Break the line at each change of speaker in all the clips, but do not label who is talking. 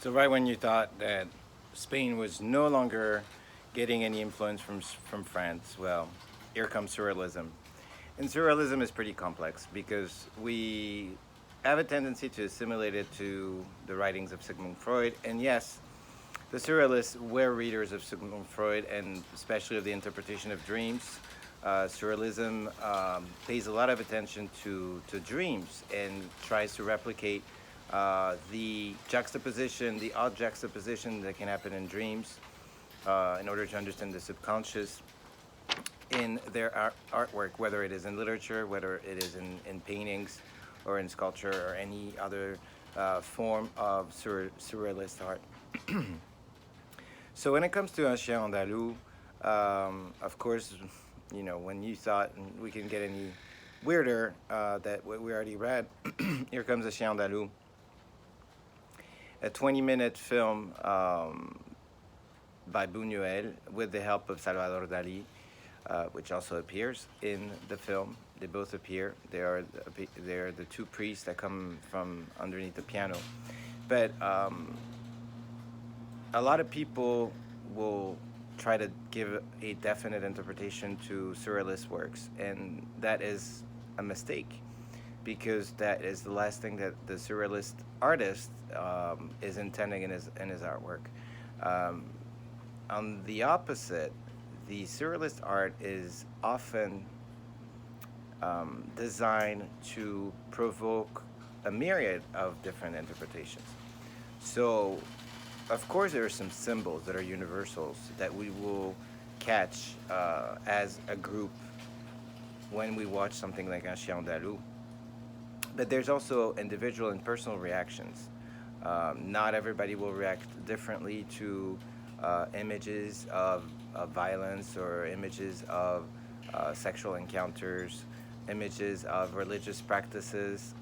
So right when you thought that Spain was no longer getting any influence from France, well, here comes surrealism. And surrealism is pretty complex because we have a tendency to assimilate it to the writings of Sigmund Freud. And yes, the surrealists were readers of Sigmund Freud and especially of the interpretation of dreams. Surrealism pays a lot of attention to dreams and tries to replicate the juxtaposition, the odd juxtaposition that can happen in dreams in order to understand the subconscious in their artwork, whether it is in literature, whether it is in paintings or in sculpture or any other form of surrealist art. So when it comes to Un Chien Andalou, of course, you know, when you thought we can get any weirder that what we already read, here comes Un Chien Andalou, a 20-minute film by Buñuel with the help of Salvador Dali, which also appears in the film. They both appear. They're the two priests that come from underneath the piano. But a lot of people will try to give a definite interpretation to surrealist works, and that is a mistake because that is the last thing that the surrealist artist is intending in his artwork. Um, on the opposite, the surrealist art is often designed to provoke a myriad of different interpretations. So, of course, there are some symbols that are universals that we will catch as a group when we watch something like Un Chien Andalou. But there's also individual and personal reactions. Not everybody will react differently to images of violence or images of sexual encounters, images of religious practices,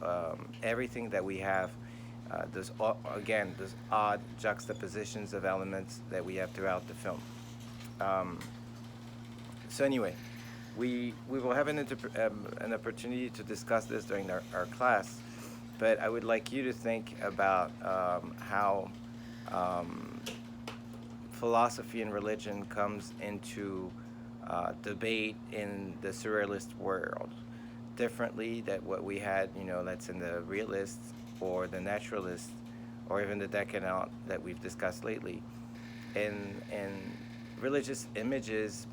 everything that we have. Those odd juxtapositions of elements that we have throughout the film. Um, so anyway, we will have an opportunity to discuss this during our class, but I would like you to think about how um, philosophy and religion comes into debate in the surrealist world differently than what we had, you know, that's in the realists or the naturalists or even the decadent that we've discussed lately. And religious images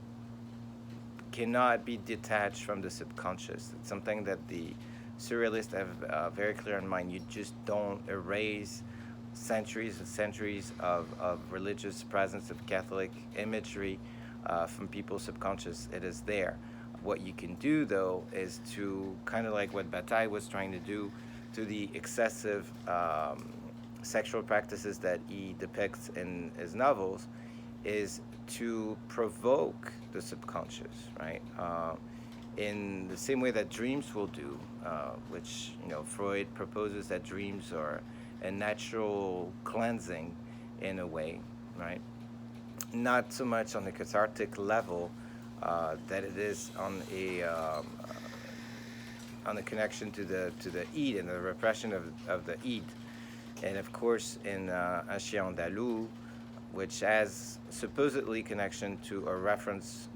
cannot be detached from the subconscious. It's something that the surrealists have very clear in mind. You just don't erase centuries and centuries of religious presence of Catholic imagery from people's subconscious. It is there. What you can do, though, is to kind of like what Bataille was trying to do to the excessive sexual practices that he depicts in his novels, is to provoke the subconscious, right? In the same way that dreams will do, which, you know, Freud proposes that dreams are a natural cleansing in a way, right? Not so much on the cathartic level that it is on the connection to the id and the repression of the id. And of course, in Un Chien Andalou, which has supposedly connection to a reference,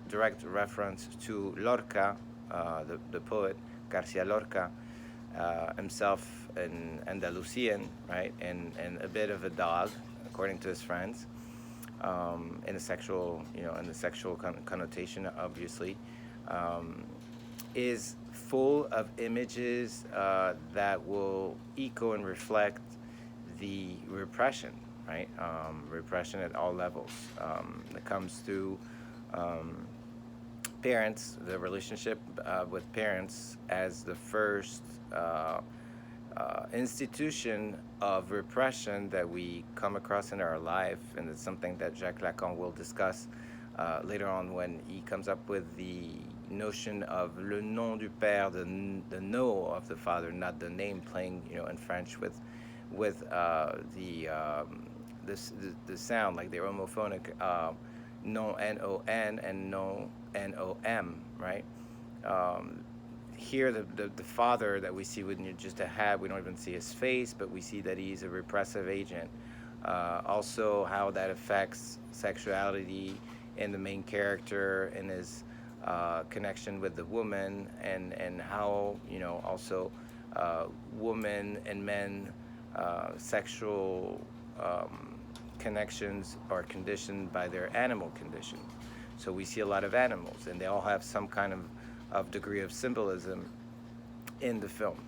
direct reference to Lorca, the poet Garcia Lorca, himself an Andalusian, right, and a bit of a dog, according to his friends, in a sexual, you know, in the sexual connotation, obviously, is full of images that will echo and reflect the repression, right? Repression at all levels. It comes through parents, the relationship with parents as the first institution of repression that we come across in our life, and it's something that Jacques Lacan will discuss later on when he comes up with the notion of le nom du père, the no of the father, not the name, playing, you know, in French with the sound, like the homophonic non non and no nom, right? Um, Here, the father that we see with just a hat, we don't even see his face, but we see that he's a repressive agent Also how that affects sexuality in the main character and his connection with the woman, and how, you know, also women and men sexual connections are conditioned by their animal condition. So we see a lot of animals, and they all have some kind of degree of symbolism in the film.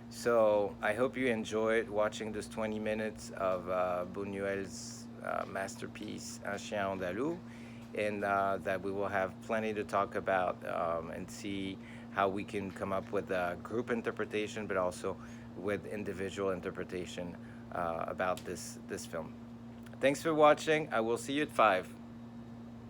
So I hope you enjoyed watching this 20 minutes of Buñuel's masterpiece, Un Chien Andalou, and that we will have plenty to talk about, and see how we can come up with a group interpretation, but also with individual interpretation about this film. Thanks for watching. I will see you at 5.